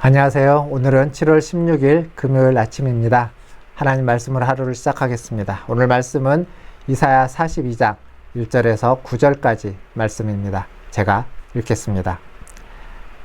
안녕하세요. 오늘은 7월 16일 금요일 아침입니다. 하나님 말씀으로 하루를 시작하겠습니다. 오늘 말씀은 이사야 42장 1절에서 9절까지 말씀입니다. 제가 읽겠습니다.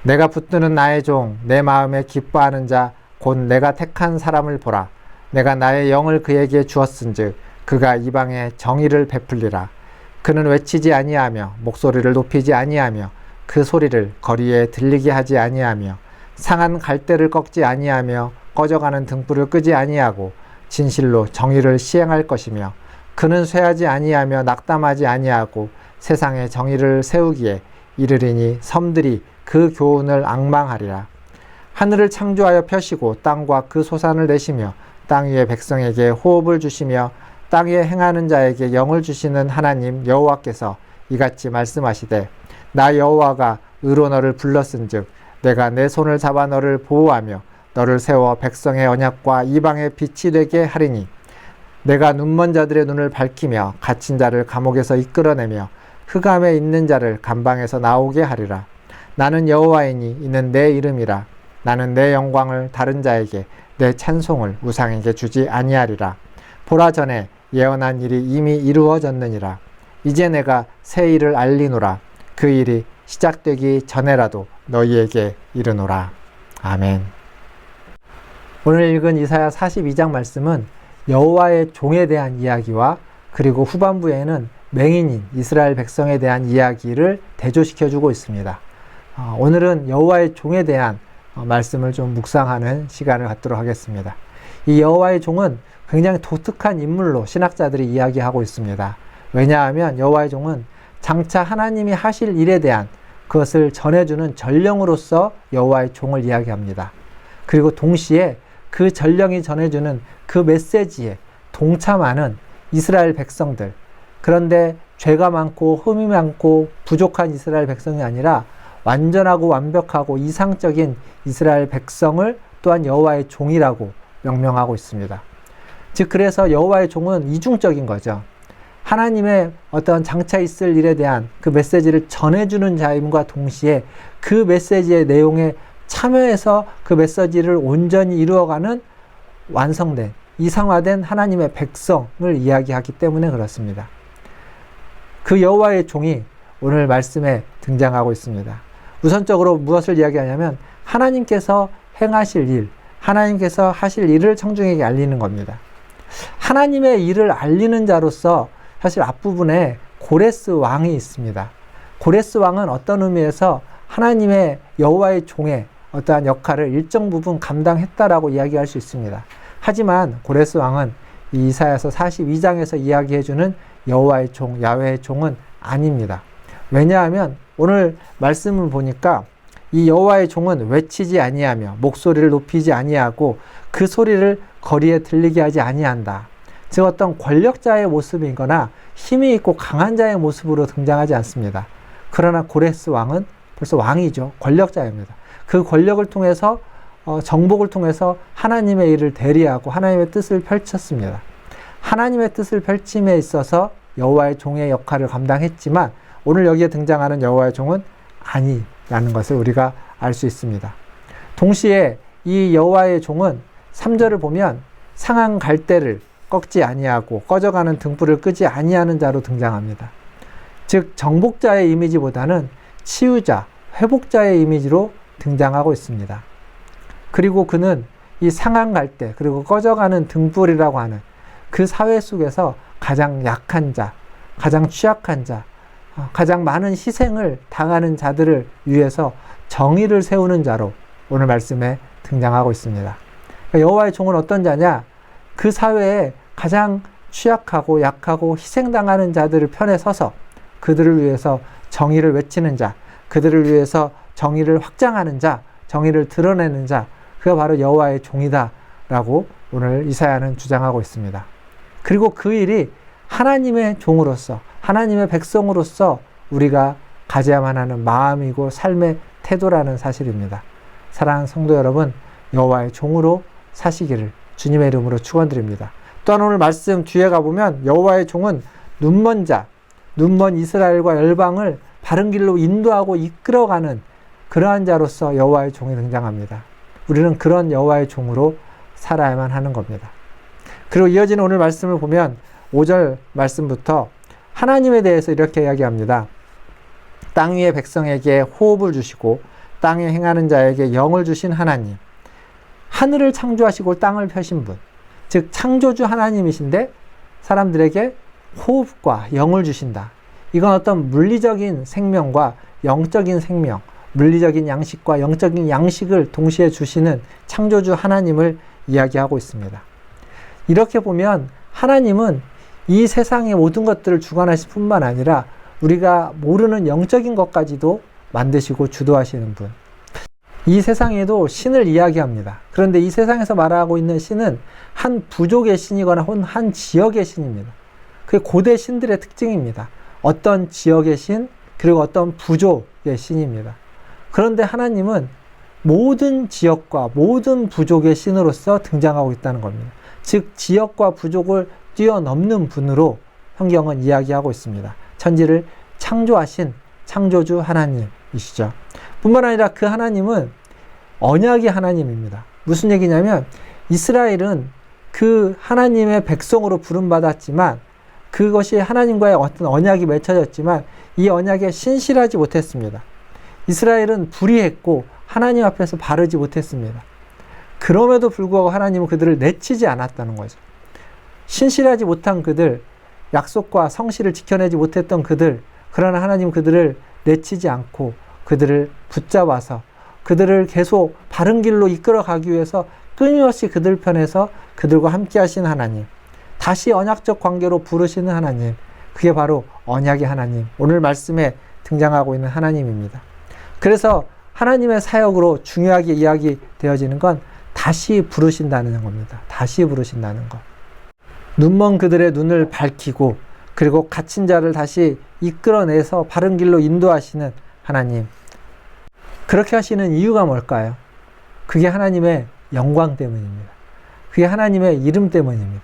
내가 붙드는 나의 종, 내 마음에 기뻐하는 자, 곧 내가 택한 사람을 보라. 내가 나의 영을 그에게 주었은즉 그가 이방에 정의를 베풀리라. 그는 외치지 아니하며 목소리를 높이지 아니하며 그 소리를 거리에 들리게 하지 아니하며 상한 갈대를 꺾지 아니하며 꺼져가는 등불을 끄지 아니하고 진실로 정의를 시행할 것이며 그는 쇠하지 아니하며 낙담하지 아니하고 세상에 정의를 세우기에 이르리니 섬들이 그 교훈을 앙망하리라. 하늘을 창조하여 펴시고 땅과 그 소산을 내시며 땅 위의 백성에게 호흡을 주시며 땅 위에 행하는 자에게 영을 주시는 하나님 여호와께서 이같이 말씀하시되 나 여호와가 의로 너를 불렀은즉 내가 내 손을 잡아 너를 보호하며 너를 세워 백성의 언약과 이방의 빛이 되게 하리니 내가 눈먼 자들의 눈을 밝히며 갇힌 자를 감옥에서 이끌어내며 흑암에 있는 자를 감방에서 나오게 하리라. 나는 여호와이니 이는 내 이름이라. 나는 내 영광을 다른 자에게 내 찬송을 우상에게 주지 아니하리라. 보라 전에 예언한 일이 이미 이루어졌느니라. 이제 내가 새 일을 알리노라. 그 일이 시작되기 전에라도 너희에게 이르노라. 아멘. 오늘 읽은 이사야 42장 말씀은 여호와의 종에 대한 이야기와 그리고 후반부에는 맹인인 이스라엘 백성에 대한 이야기를 대조시켜주고 있습니다. 오늘은 여호와의 종에 대한 말씀을 좀 묵상하는 시간을 갖도록 하겠습니다. 이 여호와의 종은 굉장히 독특한 인물로 신학자들이 이야기하고 있습니다. 왜냐하면 여호와의 종은 장차 하나님이 하실 일에 대한 그것을 전해주는 전령으로서 여호와의 종을 이야기합니다. 그리고 동시에 그 전령이 전해주는 그 메시지에 동참하는 이스라엘 백성들, 그런데 죄가 많고 흠이 많고 부족한 이스라엘 백성이 아니라 완전하고 완벽하고 이상적인 이스라엘 백성을 또한 여호와의 종이라고 명명하고 있습니다. 즉 그래서 여호와의 종은 이중적인 거죠. 하나님의 어떤 장차 있을 일에 대한 그 메시지를 전해주는 자임과 동시에 그 메시지의 내용에 참여해서 그 메시지를 온전히 이루어가는 완성된 이상화된 하나님의 백성을 이야기하기 때문에 그렇습니다. 그 여호와의 종이 오늘 말씀에 등장하고 있습니다. 우선적으로 무엇을 이야기하냐면 하나님께서 행하실 일, 하나님께서 하실 일을 청중에게 알리는 겁니다. 하나님의 일을 알리는 자로서 사실 앞부분에 고레스 왕이 있습니다. 고레스 왕은 어떤 의미에서 하나님의 여호와의 종의 어떠한 역할을 일정 부분 감당했다라고 이야기할 수 있습니다. 하지만 고레스 왕은 이 이사야서 42장에서 이야기해주는 여호와의 종, 야훼의 종은 아닙니다. 왜냐하면 오늘 말씀을 보니까 이 여호와의 종은 외치지 아니하며 목소리를 높이지 아니하고 그 소리를 거리에 들리게 하지 아니한다. 즉 어떤 권력자의 모습이거나 힘이 있고 강한 자의 모습으로 등장하지 않습니다. 그러나 고레스 왕은 벌써 왕이죠. 권력자입니다. 그 권력을 통해서 정복을 통해서 하나님의 일을 대리하고 하나님의 뜻을 펼쳤습니다. 하나님의 뜻을 펼침에 있어서 여호와의 종의 역할을 감당했지만 오늘 여기에 등장하는 여호와의 종은 아니라는 것을 우리가 알 수 있습니다. 동시에 이 여호와의 종은 3절을 보면 상한 갈대를 꺾지 아니하고 꺼져가는 등불을 끄지 아니하는 자로 등장합니다. 즉 정복자의 이미지보다는 치유자, 회복자의 이미지로 등장하고 있습니다. 그리고 그는 이 상한 갈대 그리고 꺼져가는 등불이라고 하는 그 사회 속에서 가장 약한 자, 가장 취약한 자, 가장 많은 희생을 당하는 자들을 위해서 정의를 세우는 자로 오늘 말씀에 등장하고 있습니다. 그러니까 여호와의 종은 어떤 자냐? 그 사회에 가장 취약하고 약하고 희생당하는 자들을 편에 서서 그들을 위해서 정의를 외치는 자, 그들을 위해서 정의를 확장하는 자, 정의를 드러내는 자, 그가 바로 여호와의 종이다라고 오늘 이사야는 주장하고 있습니다. 그리고 그 일이 하나님의 종으로서, 하나님의 백성으로서 우리가 가져야만 하는 마음이고 삶의 태도라는 사실입니다. 사랑하는 성도 여러분, 여호와의 종으로 사시기를 주님의 이름으로 축원드립니다. 또한 오늘 말씀 뒤에 가보면 여호와의 종은 눈먼 자, 눈먼 이스라엘과 열방을 바른 길로 인도하고 이끌어가는 그러한 자로서 여호와의 종이 등장합니다. 우리는 그런 여호와의 종으로 살아야만 하는 겁니다. 그리고 이어지는 오늘 말씀을 보면 5절 말씀부터 하나님에 대해서 이렇게 이야기합니다. 땅 위의 백성에게 호흡을 주시고 땅에 행하는 자에게 영을 주신 하나님, 하늘을 창조하시고 땅을 펴신 분, 즉 창조주 하나님이신데 사람들에게 호흡과 영을 주신다. 이건 어떤 물리적인 생명과 영적인 생명, 물리적인 양식과 영적인 양식을 동시에 주시는 창조주 하나님을 이야기하고 있습니다. 이렇게 보면 하나님은 이 세상의 모든 것들을 주관하실 뿐만 아니라 우리가 모르는 영적인 것까지도 만드시고 주도하시는 분. 이 세상에도 신을 이야기합니다. 그런데 이 세상에서 말하고 있는 신은 한 부족의 신이거나 한 지역의 신입니다. 그게 고대 신들의 특징입니다. 어떤 지역의 신, 그리고 어떤 부족의 신입니다. 그런데 하나님은 모든 지역과 모든 부족의 신으로서 등장하고 있다는 겁니다. 즉 지역과 부족을 뛰어넘는 분으로 성경은 이야기하고 있습니다. 천지를 창조하신 창조주 하나님이시죠. 뿐만 아니라 그 하나님은 언약의 하나님입니다. 무슨 얘기냐면 이스라엘은 그 하나님의 백성으로 부름받았지만 그것이 하나님과의 어떤 언약이 맺혀졌지만 이 언약에 신실하지 못했습니다. 이스라엘은 불의했고 하나님 앞에서 바르지 못했습니다. 그럼에도 불구하고 하나님은 그들을 내치지 않았다는 거죠. 신실하지 못한 그들, 약속과 성실을 지켜내지 못했던 그들, 그러나 하나님 그들을 내치지 않고 그들을 붙잡아서 그들을 계속 바른 길로 이끌어가기 위해서 끊임없이 그들 편에서 그들과 함께 하신 하나님, 다시 언약적 관계로 부르시는 하나님, 그게 바로 언약의 하나님, 오늘 말씀에 등장하고 있는 하나님입니다. 그래서 하나님의 사역으로 중요하게 이야기되어지는 건 다시 부르신다는 겁니다. 다시 부르신다는 것. 눈먼 그들의 눈을 밝히고 그리고 갇힌 자를 다시 이끌어내서 바른 길로 인도하시는 하나님. 그렇게 하시는 이유가 뭘까요? 그게 하나님의 영광 때문입니다. 그게 하나님의 이름 때문입니다.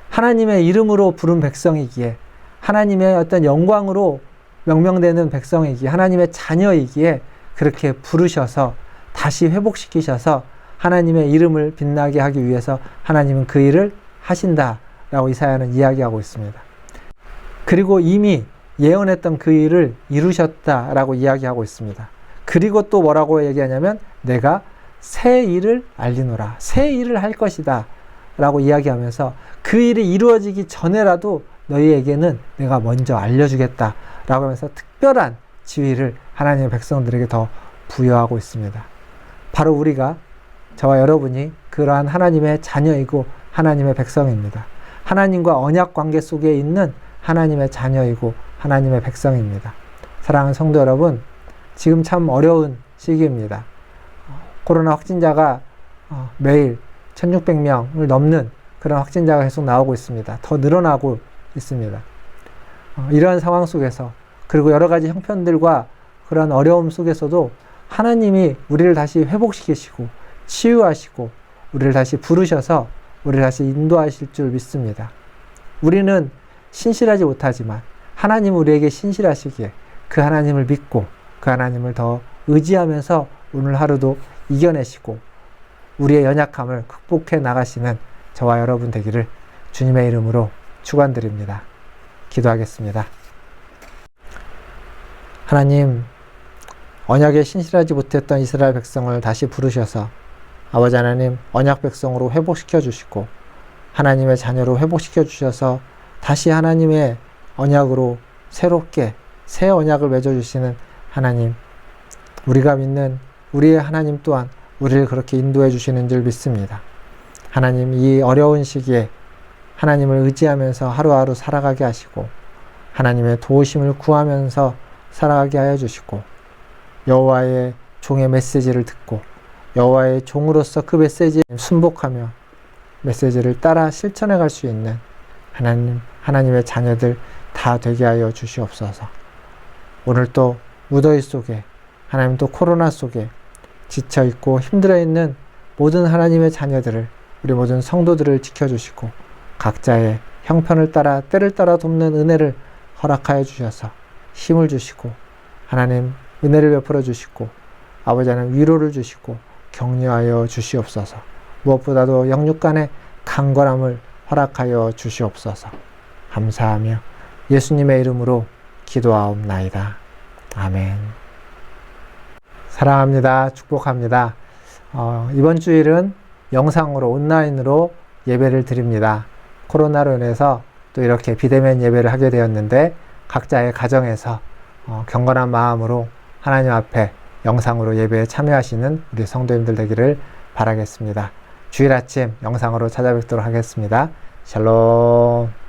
하나님의 이름으로 부른 백성이기에, 하나님의 어떤 영광으로 명명되는 백성이기에, 하나님의 자녀이기에 그렇게 부르셔서 다시 회복시키셔서 하나님의 이름을 빛나게 하기 위해서 하나님은 그 일을 하신다라고 이사야는 이야기하고 있습니다. 그리고 이미 예언했던 그 일을 이루셨다라고 이야기하고 있습니다. 그리고 또 뭐라고 얘기하냐면 내가 새 일을 알리노라. 새 일을 할 것이다 라고 이야기하면서 그 일이 이루어지기 전에라도 너희에게는 내가 먼저 알려주겠다 라고 하면서 특별한 지위를 하나님의 백성들에게 더 부여하고 있습니다. 바로 우리가, 저와 여러분이 그러한 하나님의 자녀이고 하나님의 백성입니다. 하나님과 언약 관계 속에 있는 하나님의 자녀이고 하나님의 백성입니다. 사랑하는 성도 여러분, 지금 참 어려운 시기입니다. 코로나 확진자가 매일 1600명을 넘는 그런 확진자가 계속 나오고 있습니다. 더 늘어나고 있습니다. 이러한 상황 속에서, 그리고 여러 가지 형편들과 그런 어려움 속에서도 하나님이 우리를 다시 회복시키시고 치유하시고 우리를 다시 부르셔서 우리를 다시 인도하실 줄 믿습니다. 우리는 신실하지 못하지만 하나님은 우리에게 신실하시기에 그 하나님을 믿고 그 하나님을 더 의지하면서 오늘 하루도 이겨내시고 우리의 연약함을 극복해 나가시는 저와 여러분 되기를 주님의 이름으로 축원드립니다. 기도하겠습니다. 하나님, 언약에 신실하지 못했던 이스라엘 백성을 다시 부르셔서 아버지 하나님 언약 백성으로 회복시켜 주시고 하나님의 자녀로 회복시켜 주셔서 다시 하나님의 언약으로 새롭게 새 언약을 맺어주시는 하나님, 우리가 믿는 우리의 하나님 또한 우리를 그렇게 인도해 주시는 줄 믿습니다. 하나님, 이 어려운 시기에 하나님을 의지하면서 하루하루 살아가게 하시고 하나님의 도우심을 구하면서 살아가게 하여 주시고 여호와의 종의 메시지를 듣고 여호와의 종으로서 그 메시지에 순복하며 메시지를 따라 실천해 갈 수 있는 하나님의 자녀들 다 되게 하여 주시옵소서. 오늘 또 무더위 속에, 하나님 또 코로나 속에 지쳐있고 힘들어있는 모든 하나님의 자녀들을, 우리 모든 성도들을 지켜주시고 각자의 형편을 따라 때를 따라 돕는 은혜를 허락하여 주셔서 힘을 주시고 하나님 은혜를 베풀어 주시고 아버지 하나님 위로를 주시고 격려하여 주시옵소서. 무엇보다도 영육 간의 강건함을 허락하여 주시옵소서. 감사하며 예수님의 이름으로 기도하옵나이다. 아멘. 사랑합니다. 축복합니다. 이번 주일은 영상으로 온라인으로 예배를 드립니다. 코로나로 인해서 또 이렇게 비대면 예배를 하게 되었는데 각자의 가정에서 경건한 마음으로 하나님 앞에 영상으로 예배에 참여하시는 우리 성도님들 되기를 바라겠습니다. 주일 아침 영상으로 찾아뵙도록 하겠습니다. 샬롬.